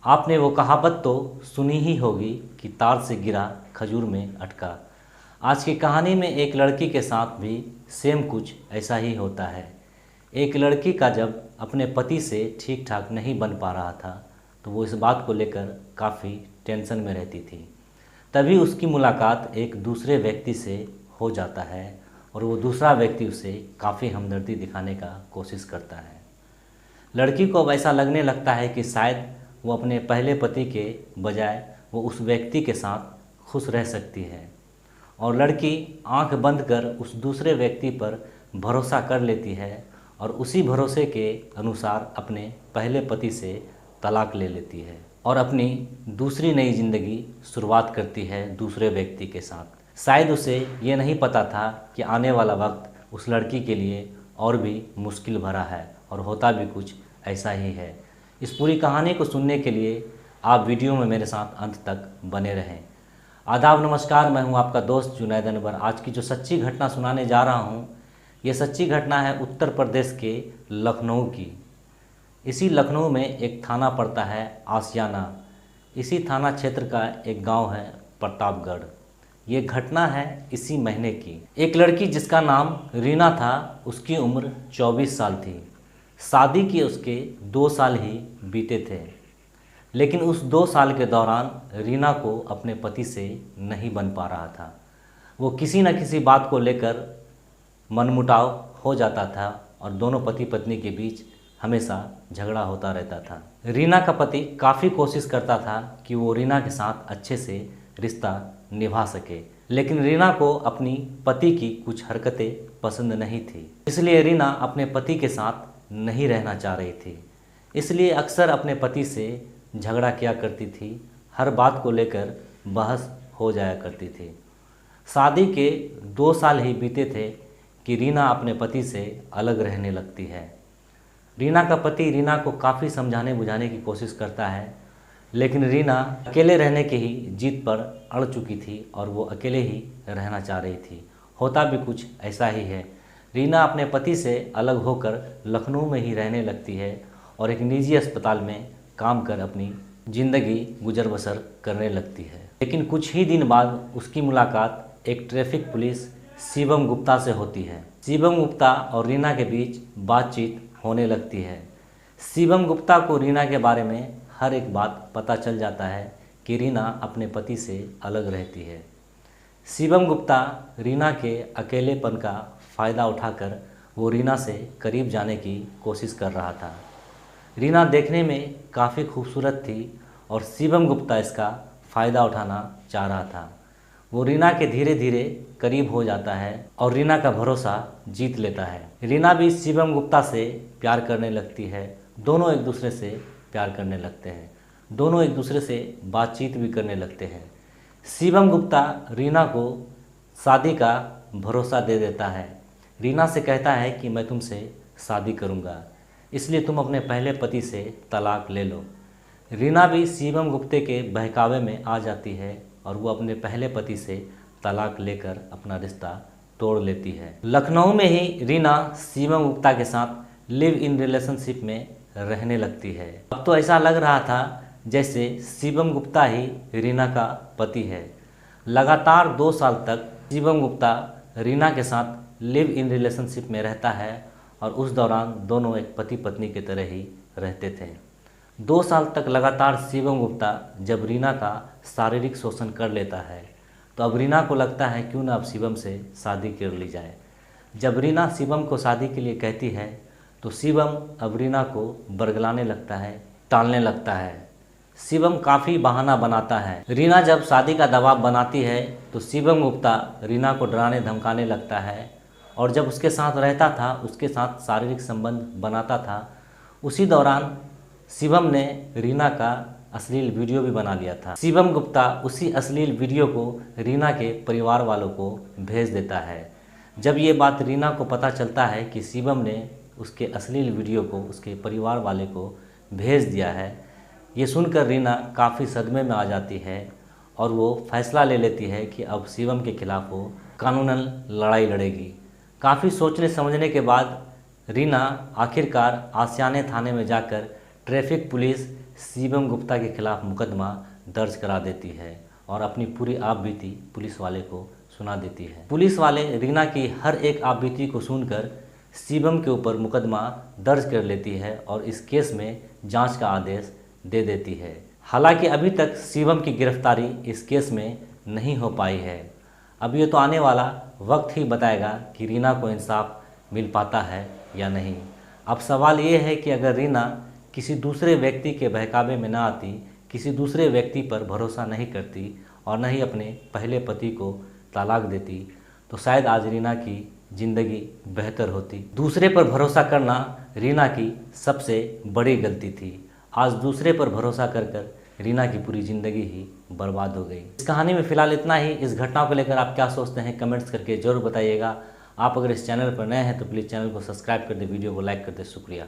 आपने वो कहावत तो सुनी ही होगी कि तार से गिरा खजूर में अटका। आज की कहानी में एक लड़की के साथ भी सेम कुछ ऐसा ही होता है। एक लड़की का जब अपने पति से ठीक ठाक नहीं बन पा रहा था तो वो इस बात को लेकर काफ़ी टेंशन में रहती थी। तभी उसकी मुलाकात एक दूसरे व्यक्ति से हो जाता है और वो दूसरा व्यक्ति उसे काफ़ी हमदर्दी दिखाने का कोशिश करता है। लड़की को अब ऐसा लगने लगता है कि शायद वो अपने पहले पति के बजाय वो उस व्यक्ति के साथ खुश रह सकती है और लड़की आंख बंद कर उस दूसरे व्यक्ति पर भरोसा कर लेती है और उसी भरोसे के अनुसार अपने पहले पति से तलाक ले लेती है और अपनी दूसरी नई ज़िंदगी शुरुआत करती है दूसरे व्यक्ति के साथ। शायद उसे ये नहीं पता था कि आने वाला वक्त उस लड़की के लिए और भी मुश्किल भरा है और होता भी कुछ ऐसा ही है। इस पूरी कहानी को सुनने के लिए आप वीडियो में मेरे साथ अंत तक बने रहें। आदाब नमस्कार, मैं हूं आपका दोस्त जुनैद अनवर। आज की जो सच्ची घटना सुनाने जा रहा हूं, ये सच्ची घटना है उत्तर प्रदेश के लखनऊ की। इसी लखनऊ में एक थाना पड़ता है आशियाना। इसी थाना क्षेत्र का एक गांव है प्रतापगढ़। ये घटना है इसी महीने की। एक लड़की जिसका नाम रीना था, उसकी उम्र 24 साल थी। शादी के उसके 2 साल ही बीते थे, लेकिन उस 2 साल के दौरान रीना को अपने पति से नहीं बन पा रहा था। वो किसी न किसी बात को लेकर मनमुटाव हो जाता था और दोनों पति पत्नी के बीच हमेशा झगड़ा होता रहता था। रीना का पति काफ़ी कोशिश करता था कि वो रीना के साथ अच्छे से रिश्ता निभा सके, लेकिन रीना को अपनी पति की कुछ हरकतें पसंद नहीं थी। इसलिए रीना अपने पति के साथ नहीं रहना चाह रही थी। इसलिए अक्सर अपने पति से झगड़ा किया करती थी, हर बात को लेकर बहस हो जाया करती थी। शादी के 2 साल ही बीते थे कि रीना अपने पति से अलग रहने लगती है। रीना का पति रीना को काफ़ी समझाने बुझाने की कोशिश करता है, लेकिन रीना अकेले रहने की ही जिद पर अड़ चुकी थी और वो अकेले ही रहना चाह रही थी। होता भी कुछ ऐसा ही है। रीना अपने पति से अलग होकर लखनऊ में ही रहने लगती है और एक निजी अस्पताल में काम कर अपनी ज़िंदगी गुजर बसर करने लगती है। लेकिन कुछ ही दिन बाद उसकी मुलाकात एक ट्रैफिक पुलिस शिवम गुप्ता से होती है। शिवम गुप्ता और रीना के बीच बातचीत होने लगती है। शिवम गुप्ता को रीना के बारे में हर एक बात पता चल जाता है कि रीना अपने पति से अलग रहती है। शिवम गुप्ता रीना के अकेलेपन का फ़ायदा उठाकर वो रीना से करीब जाने की कोशिश कर रहा था। रीना देखने में काफ़ी खूबसूरत थी और शिवम गुप्ता इसका फ़ायदा उठाना चाह रहा था। वो रीना के धीरे धीरे करीब हो जाता है और रीना का भरोसा जीत लेता है। रीना भी शिवम गुप्ता से प्यार करने लगती है। दोनों एक दूसरे से प्यार करने लगते हैं। दोनों एक दूसरे से बातचीत भी करने लगते हैं। शिवम गुप्ता रीना को शादी का भरोसा दे देता है। रीना से कहता है कि मैं तुमसे शादी करूंगा, इसलिए तुम अपने पहले पति से तलाक ले लो। रीना भी शिवम गुप्ते के बहकावे में आ जाती है और वो अपने पहले पति से तलाक लेकर अपना रिश्ता तोड़ लेती है। लखनऊ में ही रीना शिवम गुप्ता के साथ लिव इन रिलेशनशिप में रहने लगती है। अब तो ऐसा लग रहा था जैसे शिवम गुप्ता ही रीना का पति है। लगातार 2 साल तक शिवम गुप्ता रीना के साथ लिव इन रिलेशनशिप में रहता है और उस दौरान दोनों एक पति पत्नी की तरह ही रहते थे। 2 साल तक लगातार शिवम गुप्ता जब रीना का शारीरिक शोषण कर लेता है तो अब रीना को लगता है क्यों ना अब शिवम से शादी कर ली जाए। जब रीना शिवम को शादी के लिए कहती है तो शिवम अब रीना को बरगलाने लगता है, टालने लगता है। शिवम काफ़ी बहाना बनाता है। रीना जब शादी का दबाव बनाती है तो शिवम गुप्ता रीना को डराने धमकाने लगता है और जब उसके साथ रहता था, उसके साथ शारीरिक संबंध बनाता था, उसी दौरान शिवम ने रीना का अश्लील वीडियो भी बना लिया था। शिवम गुप्ता उसी अश्लील वीडियो को रीना के परिवार वालों को भेज देता है। जब ये बात रीना को पता चलता है कि शिवम ने उसके अश्लील वीडियो को उसके परिवार वाले को भेज दिया है, ये सुनकर रीना काफ़ी सदमे में आ जाती है और वो फैसला ले लेती है कि अब शिवम के खिलाफ वो कानूनन लड़ाई लड़ेगी। काफ़ी सोचने समझने के बाद रीना आखिरकार आशियाने थाने में जाकर ट्रैफिक पुलिस शिवम गुप्ता के खिलाफ मुकदमा दर्ज करा देती है और अपनी पूरी आपबीती पुलिस वाले को सुना देती है। पुलिस वाले रीना की हर एक आपबीती को सुनकर शिवम के ऊपर मुकदमा दर्ज कर लेती है और इस केस में जांच का आदेश दे देती है। हालांकि अभी तक शिवम की गिरफ्तारी इस केस में नहीं हो पाई है। अब ये तो आने वाला वक्त ही बताएगा कि रीना को इंसाफ मिल पाता है या नहीं। अब सवाल ये है कि अगर रीना किसी दूसरे व्यक्ति के बहकावे में ना आती, किसी दूसरे व्यक्ति पर भरोसा नहीं करती और न ही अपने पहले पति को तलाक देती, तो शायद आज रीना की ज़िंदगी बेहतर होती। दूसरे पर भरोसा करना रीना की सबसे बड़ी गलती थी। आज दूसरे पर भरोसा कर कर रीना की पूरी ज़िंदगी ही बर्बाद हो गई। इस कहानी में फ़िलहाल इतना ही। इस घटना को लेकर आप क्या सोचते हैं कमेंट्स करके ज़रूर बताइएगा। आप अगर इस चैनल पर नए हैं तो प्लीज़ चैनल को सब्सक्राइब कर दें, वीडियो को लाइक कर दें। शुक्रिया।